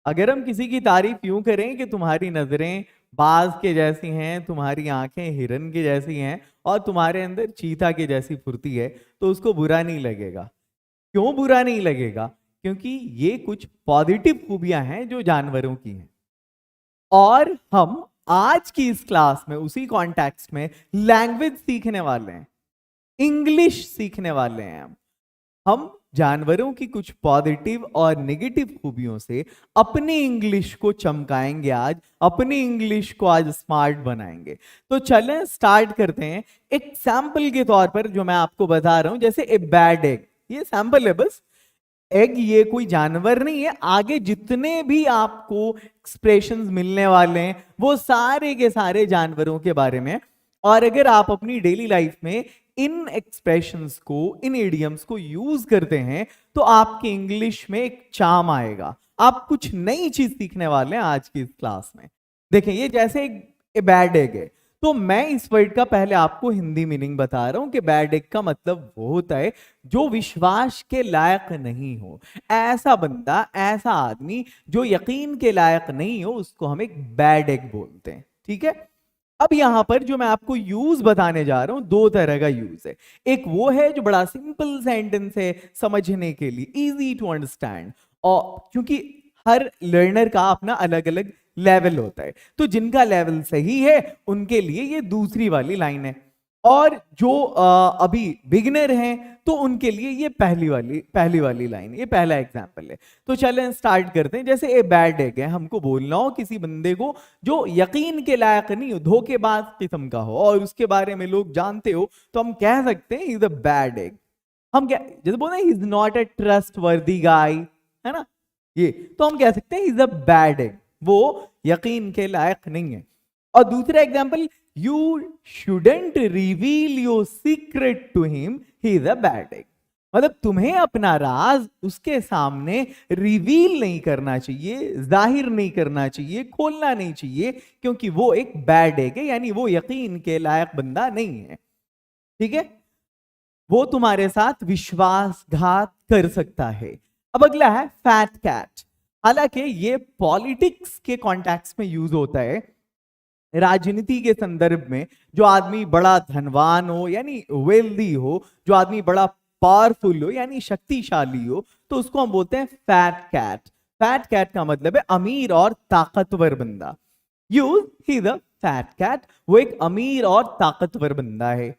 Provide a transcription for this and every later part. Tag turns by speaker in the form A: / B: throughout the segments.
A: अगर हम किसी की तारीफ यूं करें कि तुम्हारी नजरें बाज के जैसी हैं, तुम्हारी आंखें हिरन के जैसी हैं और तुम्हारे अंदर चीता के जैसी फुर्ती है, तो उसको बुरा नहीं लगेगा। क्यों बुरा नहीं लगेगा? क्योंकि ये कुछ पॉजिटिव खूबियां हैं जो जानवरों की हैं। और हम आज की इस क्लास में उसी कॉन्टेक्स्ट में लैंग्वेज सीखने वाले हैं, इंग्लिश सीखने वाले हैं। हम जानवरों की कुछ पॉजिटिव और नेगेटिव खूबियों से अपनी इंग्लिश को चमकाएंगे, आज अपनी इंग्लिश को आज स्मार्ट बनाएंगे। तो चलें स्टार्ट करते हैं। एक सैंपल के तौर पर जो मैं आपको बता रहा हूं, जैसे ए बैड एग, ये सैंपल है बस। एग ये कोई जानवर नहीं है। आगे जितने भी आपको एक्सप्रेशंस मिलने वाले हैं वो सारे के सारे जानवरों के बारे में। और अगर आप अपनी डेली लाइफ में इन एक्सप्रेशंस को, इन इडियम्स को यूज करते हैं तो आपकी इंग्लिश में एक चार्म आएगा। आप कुछ नई चीज सीखने वाले हैं आज की इस क्लास में। देखें, ये जैसे एक बैड एग है, तो मैं इस वर्ड का पहले आपको हिंदी मीनिंग बता रहा हूं कि बैड एग का मतलब वो होता है जो विश्वास के लायक नहीं हो। ऐसा बंदा, ऐसा आदमी जो यकीन के लायक नहीं हो, उसको हम एक बैड एग बोलते हैं। ठीक है। अब यहां पर जो मैं आपको यूज बताने जा रहा हूं, दो तरह का यूज है। एक वो है जो बड़ा सिंपल सेंटेंस है, समझने के लिए इजी टू अंडरस्टैंड, और क्योंकि हर लर्नर का अपना अलग अलग लेवल होता है, तो जिनका लेवल सही है उनके लिए ये दूसरी वाली लाइन है, और जो अभी बिगिनर हैं तो उनके लिए ये पहली वाली लाइन, ये पहला एग्जांपल है। तो चलें स्टार्ट करते हैं। जैसे ए बैड एग है, हमको बोलना हो किसी बंदे को जो यकीन के लायक नहीं हो, धोखेबाज किस्म का हो और उसके बारे में लोग जानते हो, तो हम कह सकते हैं इज अ बैड एग। हम क्या, जैसे बोलते हैं इज नॉट अ ट्रस्ट वर्दी गाय, है ना, ये तो हम कह सकते हैं इज अ बैड एग, वो यकीन के लायक नहीं है। और दूसरा example, you shouldn't reveal your secret to him, he is a bad egg. मतलब तुम्हें अपना राज उसके सामने रिवील नहीं करना चाहिए, जाहिर नहीं करना चाहिए, खोलना नहीं चाहिए, क्योंकि वो एक बैड एग है, यानी वो यकीन के लायक बंदा नहीं है। ठीक है, वो तुम्हारे साथ विश्वासघात कर सकता है। अब अगला है फैट कैट। हालांकि ये पॉलिटिक्स के कॉन्टेक्स्ट में यूज होता है, राजनीति के संदर्भ में। जो आदमी बड़ा धनवान हो यानी वेल्दी हो, जो आदमी बड़ा पावरफुल हो यानी शक्तिशाली हो, तो उसको हम बोलते हैं फैट कैट। फैट कैट का मतलब है अमीर और ताकतवर बंदा। Use he the fat cat, वो एक अमीर और ताकतवर बंदा है।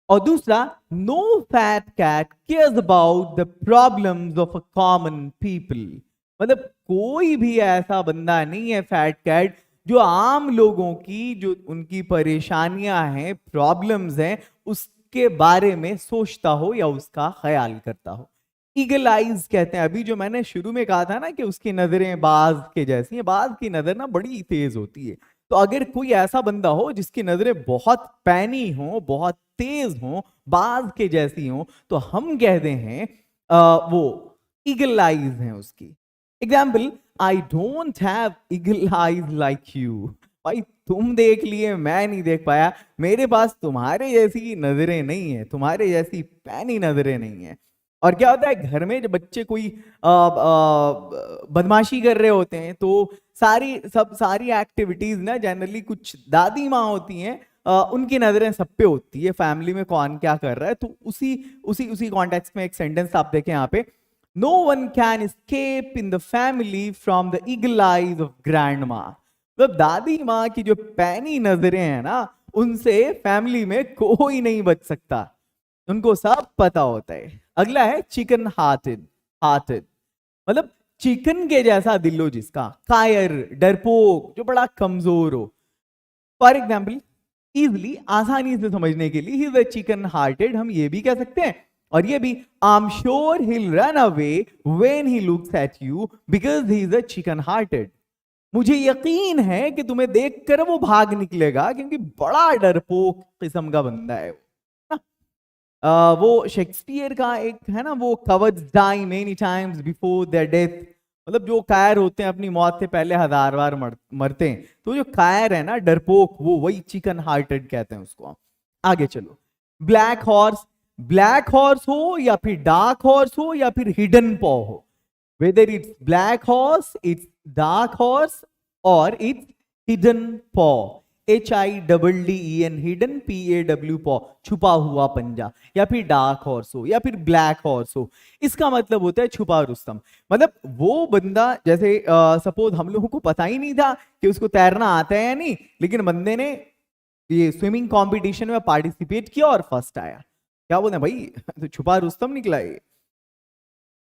A: और दूसरा, no fat cat cares about the problems of a common people. मतलब कोई भी ऐसा बंदा नहीं है फैट कैट जो आम लोगों की, जो उनकी परेशानियां हैं, प्रॉब्लम्स हैं, उसके बारे में सोचता हो या उसका ख्याल करता हो। ईगल आइज कहते हैं, अभी जो मैंने शुरू में कहा था ना कि उसकी नजरें बाज के जैसी हैं, बाज की नजर ना बड़ी तेज होती है। तो अगर कोई ऐसा बंदा हो जिसकी नजरें बहुत पैनी हो, बहुत तेज हो, बाज के जैसी हो, तो हम कहते हैं वो ईगल आइज हैं उसकी। Example, I don't have eagle eyes like you. भाई तुम देख लिए, मैं नहीं देख पाया, मेरे पास तुम्हारे जैसी नजरें नहीं है, तुम्हारे जैसी पैनी नजरें नहीं है। और क्या होता है, घर में जब बच्चे कोई बदमाशी कर रहे होते हैं, तो सारी एक्टिविटीज ना जनरली कुछ दादी माँ होती हैं, उनकी नजरें सब पे होती है, फैमिली में कौन क्या कर रहा है। तो उसी उसी उसी कॉन्टेक्स्ट में एक सेंटेंस आप देखें यहाँ पे, no one can escape in the family from the eagle eyes of grandma. मतलब दादी माँ की जो पैनी नजरें हैं ना, उनसे फैमिली में कोई नहीं बच सकता, उनको सब पता होता है। अगला है चिकन हार्टेड। हार्टेड मतलब चिकन के जैसा दिल हो जिसका, कायर, डरपोक, जो बड़ा कमजोर हो। फॉर एग्जाम्पल, इजिली, आसानी से समझने के लिए, ही इज अ चिकन हार्टेड हम ये भी कह सकते हैं। और ये भी, I am sure he will run away when he looks at you because he is a chicken hearted. मुझे यकीन है कि तुम्हें देखकर वो भाग निकलेगा, क्योंकि बड़ा डरपोक किस्म का बंदा है वो। वो शेक्सपियर का एक है ना, वो cowards die many times before their death. मतलब जो कायर होते हैं अपनी मौत से पहले 1000 बार मरते हैं, तो जो कायर है ना, डरपोक, वो वही चिकन हार्टेड कहते हैं उसको। आगे चलो, ब्लैक हॉर्स। ब्लैक हॉर्स हो या फिर डार्क हॉर्स हो या फिर हिडन पॉ हो, Whether it's black horse, it's dark horse, or it's hidden paw. HIDDEN, hidden PAW, paw, छुपा हुआ पंजा, या फिर डार्क हॉर्स हो या फिर ब्लैक हॉर्स हो, इसका मतलब होता है छुपा रुस्तम। मतलब वो बंदा, जैसे सपोज हम लोगों को पता ही नहीं था कि उसको तैरना आता है या नहीं, लेकिन बंदे ने ये स्विमिंग कंपटीशन में पार्टिसिपेट किया और फर्स्ट आया, क्या बोलते हैं भाई, तो छुपा रुस्तम निकला ये।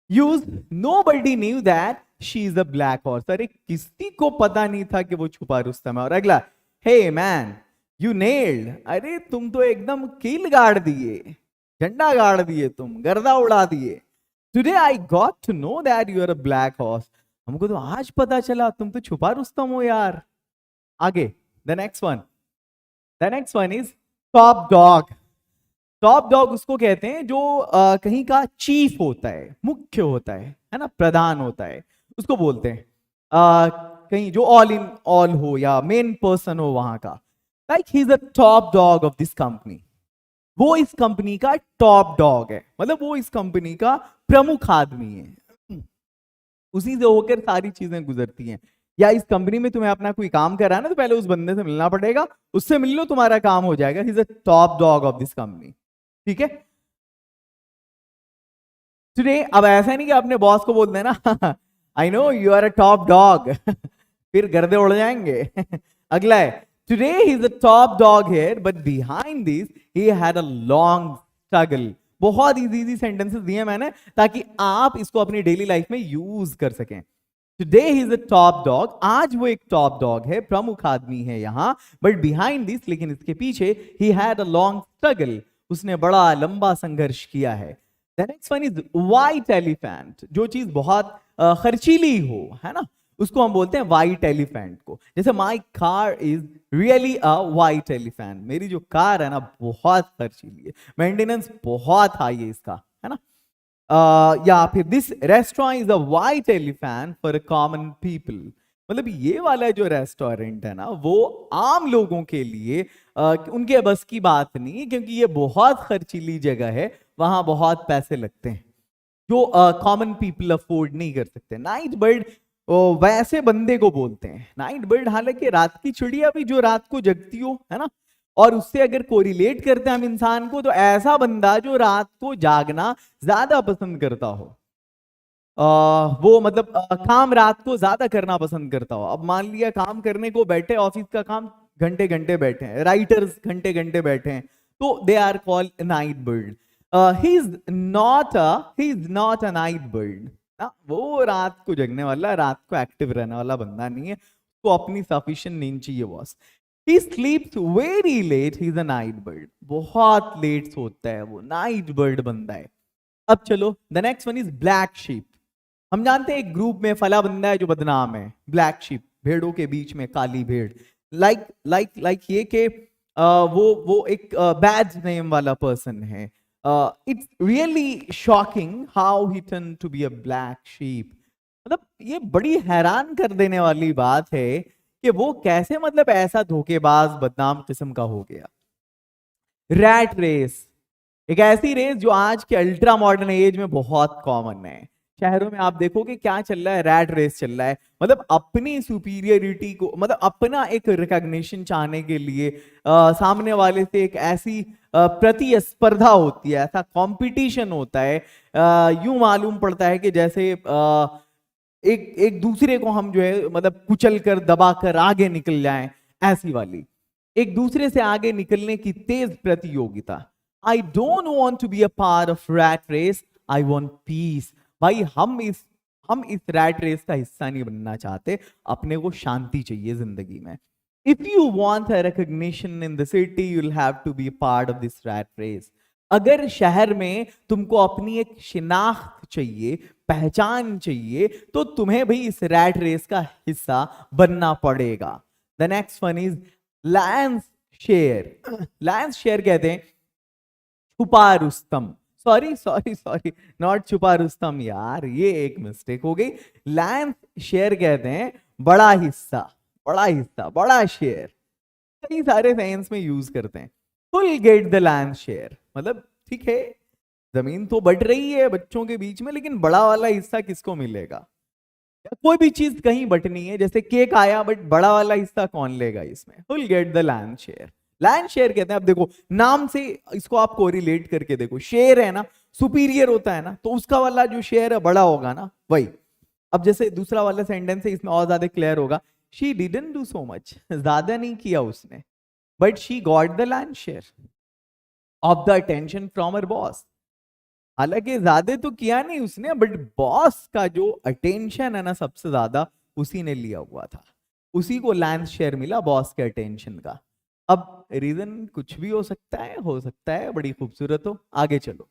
A: Use nobody knew that she is a black horse, अरे किसी को पता नहीं था कि वो छुपा रुस्तम है। और अगला, हे मैन यू नेल्ड, अरे तुम तो एकदम कील गाड़ दिए, झंडा गाड़ दिए, तुम गर्दा उड़ा दिए। Today I got to know that you are a black horse, हमको तो आज पता चला तुम तो छुपा रुस्तम हो यार। आगे the next one is top dog. Top dog उसको कहते हैं जो कहीं का चीफ होता है, मुख्य होता है ना, प्रधान होता है, उसको बोलते हैं। कहीं जो ऑल इन ऑल हो या मेन पर्सन हो वहां का, like he is the top dog of this company. वो इस कंपनी का टॉप डॉग है, मतलब वो इस कंपनी का प्रमुख आदमी है, उसी से होकर सारी चीजें गुजरती हैं। या इस कंपनी में तुम्हें अपना कोई काम करा है ना, तो पहले उस बंदे से मिलना पड़ेगा, उससे मिल लो तुम्हारा काम हो जाएगा। ही is the top dog of this company, ठीक है। टुडे, अब ऐसा नहीं कि अपने बॉस को बोल देना I know you are a top dog फिर गर्दे उड़ जाएंगे अगला है, today he is the top dog here but behind this he had a long struggle. बहुत इजी सेंटेंसेस दिए मैंने ताकि आप इसको अपनी डेली लाइफ में यूज कर सकें। Today he is a top dog, आज वो एक टॉप डॉग है, प्रमुख आदमी है यहाँ, बट बिहाइंड दिस, लेकिन इसके पीछे, ही हैड अ लॉन्ग स्ट्रगल, उसने बड़ा लंबा संघर्ष किया है। The next one is white elephant, जो चीज बहुत खर्चीली हो, है ना, उसको हम बोलते हैं व्हाइट एलिफेंट को। जैसे my car is really a white elephant, मेरी जो कार है ना बहुत खर्चीली है, मेंटेनेंस बहुत हाई है इसका, है ना। या फिर this restaurant is a white elephant for common people, मतलब ये वाला जो रेस्टोरेंट है ना वो आम लोगों के लिए उनके बस की बात नहीं, क्योंकि ये बहुत खर्चीली जगह है, वहां बहुत पैसे लगते हैं जो कॉमन पीपल अफोर्ड नहीं कर सकते। नाइट बर्ड वैसे बंदे को बोलते हैं नाइट बर्ड, हालांकि रात की चिड़िया भी जो रात को जगती हो, है ना, और उससे अगर कोरिलेट करते हैं हम इंसान को, तो ऐसा बंदा जो रात को जागना ज्यादा पसंद करता हो, वो मतलब काम रात को ज्यादा करना पसंद करता हो। अब मान लिया काम करने को बैठे, ऑफिस का काम घंटे घंटे बैठे हैं, राइटर्स घंटे घंटे बैठे हैं, तो they are called night bird. He is not a night bird, वो रात को जगने वाला, रात को एक्टिव रहने वाला बंदा नहीं है, तो अपनी सफिशिएंट नींद चाहिए boss. He sleeps very late, he is a night bird, बहुत लेट सोता है वो, नाइट बर्ड बंदा है। अब चलो the next one is black sheep. हम जानते हैं एक ग्रुप में फला बंदा है जो बदनाम है, ब्लैक शीप, भेड़ों के बीच में काली भेड़, लाइक ये कि वो एक बैड नेम वाला पर्सन है। It's really shocking how he turn to be a black sheep, मतलब ये बड़ी हैरान कर देने वाली बात है कि वो कैसे, मतलब ऐसा धोखेबाज बदनाम किस्म का हो गया। रैट रेस, एक ऐसी रेस जो आज के अल्ट्रा मॉडर्न एज में बहुत कॉमन है। शहरों में आप देखोगे क्या चल रहा है, रैट रेस चल रहा है, मतलब अपनी सुपीरियरिटी को, मतलब अपना एक रिकॉग्निशन चाहने के लिए सामने वाले से एक ऐसी प्रतिस्पर्धा होती है, ऐसा कंपटीशन होता है, यूं मालूम पड़ता है कि जैसे एक एक दूसरे को हम जो है मतलब कुचल कर दबा कर आगे निकल जाएं, ऐसी वाली एक दूसरे से आगे निकलने की तेज प्रतियोगिता। I don't want to be a part of rat race, I want peace. भाई हम इस रैट रेस का हिस्सा नहीं बनना चाहते, अपने को शांति चाहिए जिंदगी में। If you want a recognition in the city, you will have to be part of this rat race. अगर शहर में तुमको अपनी एक शिनाख्त चाहिए, पहचान चाहिए, तो तुम्हें भी इस रैट रेस का हिस्सा बनना पड़ेगा। The next one is Lions share. Lions share कहते हैं छुपा रुस्तम, सॉरी नॉट छुपा रुस्तम यार, ये एक मिस्टेक हो गई। लायंस शेयर कहते हैं बड़ा हिस्सा, बड़ा शेयर, कई सारे सेंस में यूज करते हैं। Full get the Lions share, मतलब ठीक है जमीन तो बढ़ रही है बच्चों के बीच में, लेकिन बड़ा वाला हिस्सा किसको मिलेगा? कोई भी चीज कहीं बटनी है, जैसे केक आया बट बड़ा वाला हिस्सा कौन लेगा इसमें? Will get the land share. Land share कहते हैं, अब देखो नाम से इसको आप कोरिलेट करके देखो, शेयर है ना, सुपीरियर होता है ना, तो उसका वाला जो शेयर है बड़ा होगा ना, वही। अब जैसे दूसरा वाला सेंटेंस है, इसमें और ज्यादा क्लियर होगा, she didn't do so much, ज्यादा नहीं किया उसने, but she got the land share of the attention from her boss. हालांकि ज्यादा तो किया नहीं उसने, बट बॉस का जो अटेंशन है ना सबसे ज्यादा उसी ने लिया हुआ था, उसी को लैंड शेयर मिला बॉस के अटेंशन का। अब रीजन कुछ भी हो सकता है, हो सकता है बड़ी खूबसूरत हो। आगे चलो,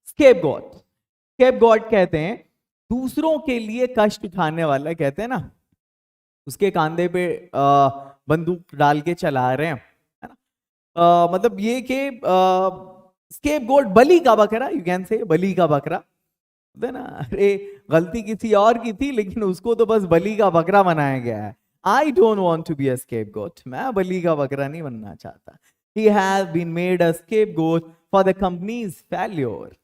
A: स्केपगॉट। स्केपगॉट कहते हैं दूसरों के लिए कष्ट उठाने वाला, कहते हैं ना उसके कंधे पे बंदूक डाल के चला रहे हैं, है ना। मतलब ये कि स्केपगोट बलि का बकरा, यू कैन से बलि का बकरा, है ना। अरे गलती किसी और की थी, लेकिन उसको तो बस बलि का बकरा बनाया गया है। I don't want to be a scapegoat, मैं बलि का बकरा नहीं बनना चाहता। He has been made a scapegoat for the company's failure।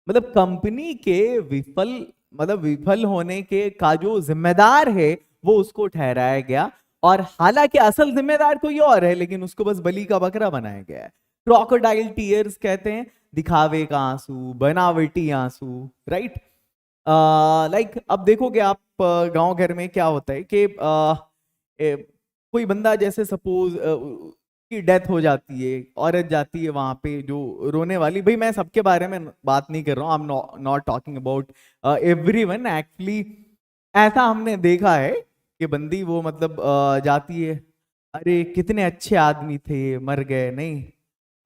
A: मतलब कंपनी के विफल, मतलब विफल होने के का जो जिम्मेदार है वो उसको ठहराया गया, और हालांकि असल जिम्मेदार कोई और है, लेकिन उसको बस बलि का बकरा बनाया गया है। क्रोकोडाइल टीयर्स कहते हैं दिखावे का आंसू, बनावटी आंसू, राइट। लाइक अब देखोगे आप गांव घर में क्या होता है कि कोई बंदा जैसे सपोज की डेथ हो जाती है, औरत जाती है वहां पे जो रोने वाली, भाई मैं सबके बारे में बात नहीं कर रहा हूँ, I am not talking about everyone, actually ऐसा हमने देखा है कि बंदी वो मतलब जाती है, अरे कितने अच्छे आदमी थे मर गए, नहीं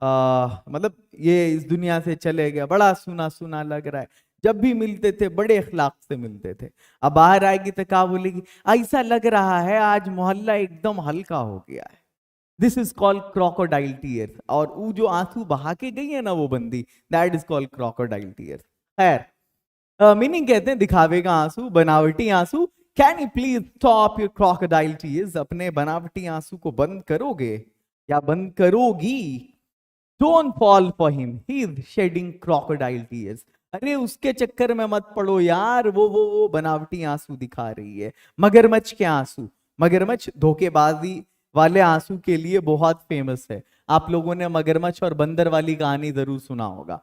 A: मतलब ये इस दुनिया से चले गया, बड़ा सुना सुना लग रहा है, जब भी मिलते थे बड़े अखलाक से मिलते थे। अब बाहर आएगी तो क्या बोलेगी, ऐसा लग रहा है आज मोहल्ला एकदम हल्का हो गया है। This is called crocodile tears, और वो जो आंसू बहा के गई है ना वो बंदी, that is called crocodile tears. खैर मीनिंग कहते हैं दिखावे का आंसू, बनावटी आंसू। Can you please stop your crocodile tears, अपने बनावटी आंसू को बंद करोगे या बंद करोगी? Don't fall for him, he is shedding crocodile tears. अरे उसके चक्कर में मत पड़ो यार, वो बनावटी आंसू दिखा रही है, मगरमच्छ के आंसू। मगरमच्छ धोखेबाजी वाले आंसू के लिए बहुत फेमस है। आप लोगों ने मगरमच्छ और बंदर वाली कहानी जरूर सुना होगा।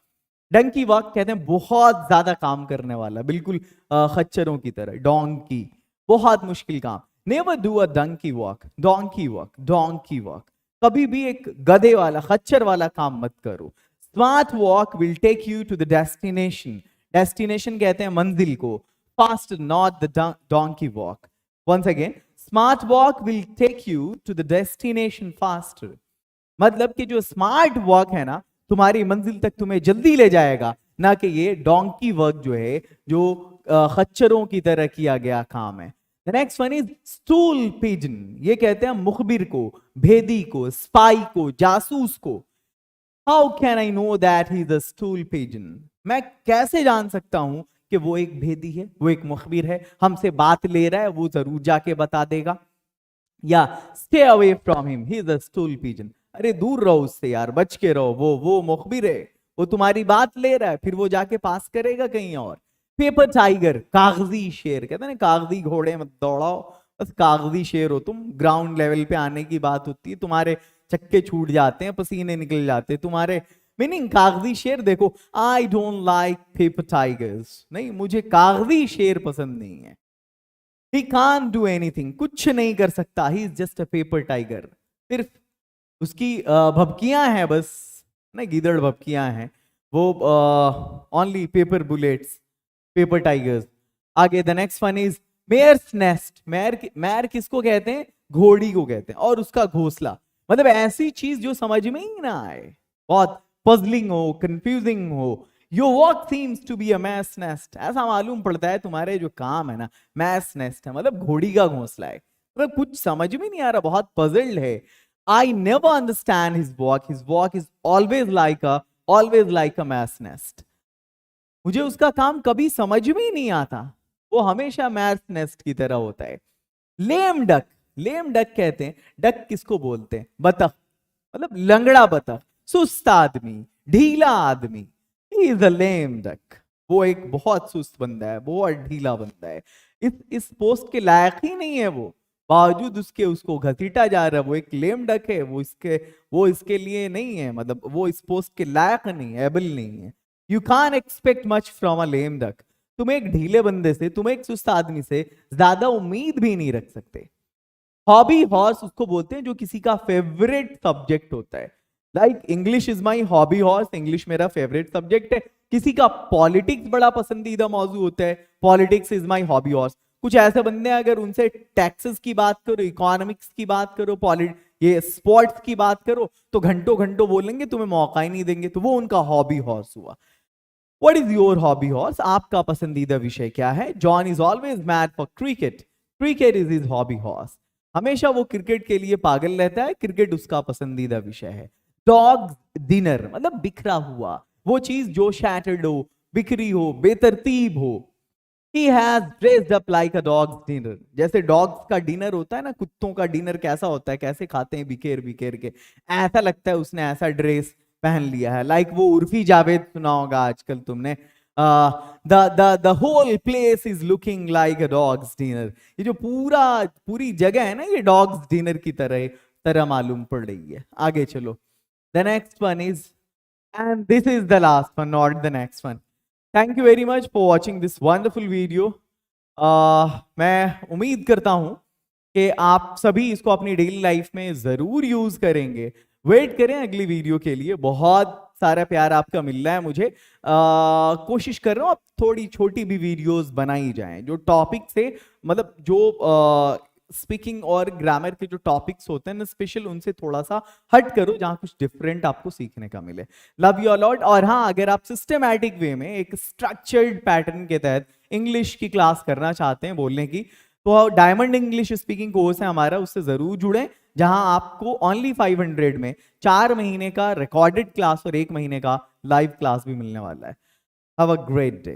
A: डंकी वॉक कहते हैं बहुत ज्यादा काम करने वाला, बिल्कुल खच्चरों की तरह, डोंकी, बहुत मुश्किल काम। Never do a donkey walk, donkey walk, donkey walk, कभी भी एक गधे वाला खच्चर वाला काम मत करो। Smart walk will take you to the destination, destination कहते हैं मंजिल को, fast not the donkey walk. Once again, smart walk will take you to the destination faster. मतलब कि जो स्मार्ट वॉक है ना तुम्हारी मंजिल तक तुम्हें जल्दी ले जाएगा, ना कि ये डोंकी वर्क जो है, जो खच्चरों की तरह किया गया काम है। The next one is stool pigeon. ये कहते हैं मुखबिर को, भेदी को, स्पाई को, जासूस को। How can I know that he is a stool pigeon? मैं कैसे जान सकता हूं कि वो एक भेदी है, वो एक मुखबिर है, हमसे बात ले रहा है, वो जरूर जाके बता देगा। या stay away from him, he is a stool pigeon. अरे दूर रहो उससे यार, बच के रहो, वो मुखबिर है, वो तुम्हारी बात ले रहा है, फिर वो जाके पास करेगा कहीं और। पेपर टाइगर, कागजी शेर, कहते हैं ना कागजी घोड़े मत दौड़ाओ, बस कागजी शेर हो तुम। ग्राउंड लेवल पे आने की बात होती है, तुम्हारे चक्के छूट जाते हैं, पसीने निकल जाते हैं तुम्हारे। मीनिंग कागजी शेर। देखो, I don't like paper tigers, नहीं मुझे कागजी शेर पसंद नहीं है। He can't do anything, कुछ नहीं कर सकता, he is just a paper tiger. सिर्फ उसकी भपकियां हैं बस, ना गीदड़ भपकियां हैं वो, only paper bullets, paper tigers. आगे the next one is mare's nest. Mare किसको कहते हैं? घोड़ी को कहते हैं। और उसका घोंसला, मतलब ऐसी चीज जो समझ में ही ना आए, बहुत पजलिंग हो, कंफ्यूजिंग हो। Your work seems to be a mare's nest, ऐसा मालूम पड़ता है तुम्हारे जो काम है ना मैस नेस्ट है, मतलब घोड़ी का घोंसला है, मतलब कुछ समझ में नहीं आ रहा, बहुत पजल्ड है। I never understand his walk is always like a mare's nest. मुझे उसका काम कभी समझ में ही नहीं आता, वो हमेशा मैस नेस्ट की तरह होता है। लेम डक, लेम डक कहते हैं, डक किसको बोलते हैं? बतख, मतलब लंगड़ा बतख, सुस्त आदमी, ढीला आदमी, ही इज अ लेम डक। वो एक बहुत सुस्त बंदा है, बहुत ढीला बंदा है। इस पोस्ट के लायक ही नहीं है वो, बावजूद उसके उसको घसीटा जा रहा है। वो एक लेम डक है, वो इसके लिए नहीं है, मतलब वो इस पोस्ट के लायक नहीं है, एबल नहीं है। You can expect much from a lame duck. तुम एक ढीले बंदे से, तुम एक सुस्त आदमी से ज्यादा उम्मीद भी नहीं रख सकते। हॉबी हॉर्स उसको बोलते हैं जो किसी का फेवरेट सब्जेक्ट होता है। Like English is my hobby horse, English मेरा फेवरेट सब्जेक्ट है। किसी का पॉलिटिक्स बड़ा पसंदीदा मौजू होता है, politics is my hobby horse. कुछ ऐसे बंदे हैं, अगर उनसे टैक्सेस की बात करो, इकोनॉमिक्स की बात करो, ये स्पोर्ट्स की बात करो, तो घंटों घंटों बोलेंगे, तुम्हें मौका ही नहीं देंगे। तो वो उनका हॉबी हॉर्स हुआ। What is your hobby horse? आपका पसंदीदा विषय क्या है? John is always mad for cricket. Cricket is his hobby horse. हमेशा वो क्रिकेट के लिए पागल रहता है, क्रिकेट उसका पसंदीदा विषय है। डॉग्स डिनर मतलब बिखरा हुआ, वो चीज जो शैटर्ड हो, बिखरी हो, बेतरतीब हो। He has dressed up like a dog's dinner. जैसे डॉग्स का डिनर होता है ना, कुत्तों का डिनर कैसा होता है, कैसे खाते हैं बिखेर बिखेर के, ऐसा लगता है उसने ऐसा ड्रेस पहन लिया है। लाइक वो उर्फी जावेद सुना होगा आजकल तुमने, the whole place is looking like a dog's dinner. ये जो पूरी जगह है ना, ये डॉग्स डिनर की तरह मालूम पड़ रही है। आगे चलो, the next one is, and this is the last one, not the next one. Thank you very much for watching this wonderful video. मैं उम्मीद करता हूं कि आप सभी इसको अपनी डेली लाइफ में जरूर यूज करेंगे। वेट करें अगली वीडियो के लिए, बहुत सारा प्यार आपका मिल रहा है मुझे। कोशिश कर रहा हूं अब थोड़ी छोटी भी वीडियोस बनाई जाएं, जो टॉपिक से मतलब जो स्पीकिंग और ग्रामर के जो टॉपिक्स होते हैं ना स्पेशल, उनसे थोड़ा सा हट करो, जहां कुछ डिफरेंट आपको सीखने का मिले। Love you a lot. और हाँ, अगर आप सिस्टमैटिक वे में एक स्ट्रक्चर्ड पैटर्न के तहत इंग्लिश की क्लास करना चाहते हैं बोलने की, तो डायमंड इंग्लिश स्पीकिंग कोर्स है हमारा, उससे जरूर जुड़ें, जहां आपको ओनली 500 में 4 महीने का रिकॉर्डेड क्लास और 1 महीने का लाइव क्लास भी मिलने वाला है। Have a great day.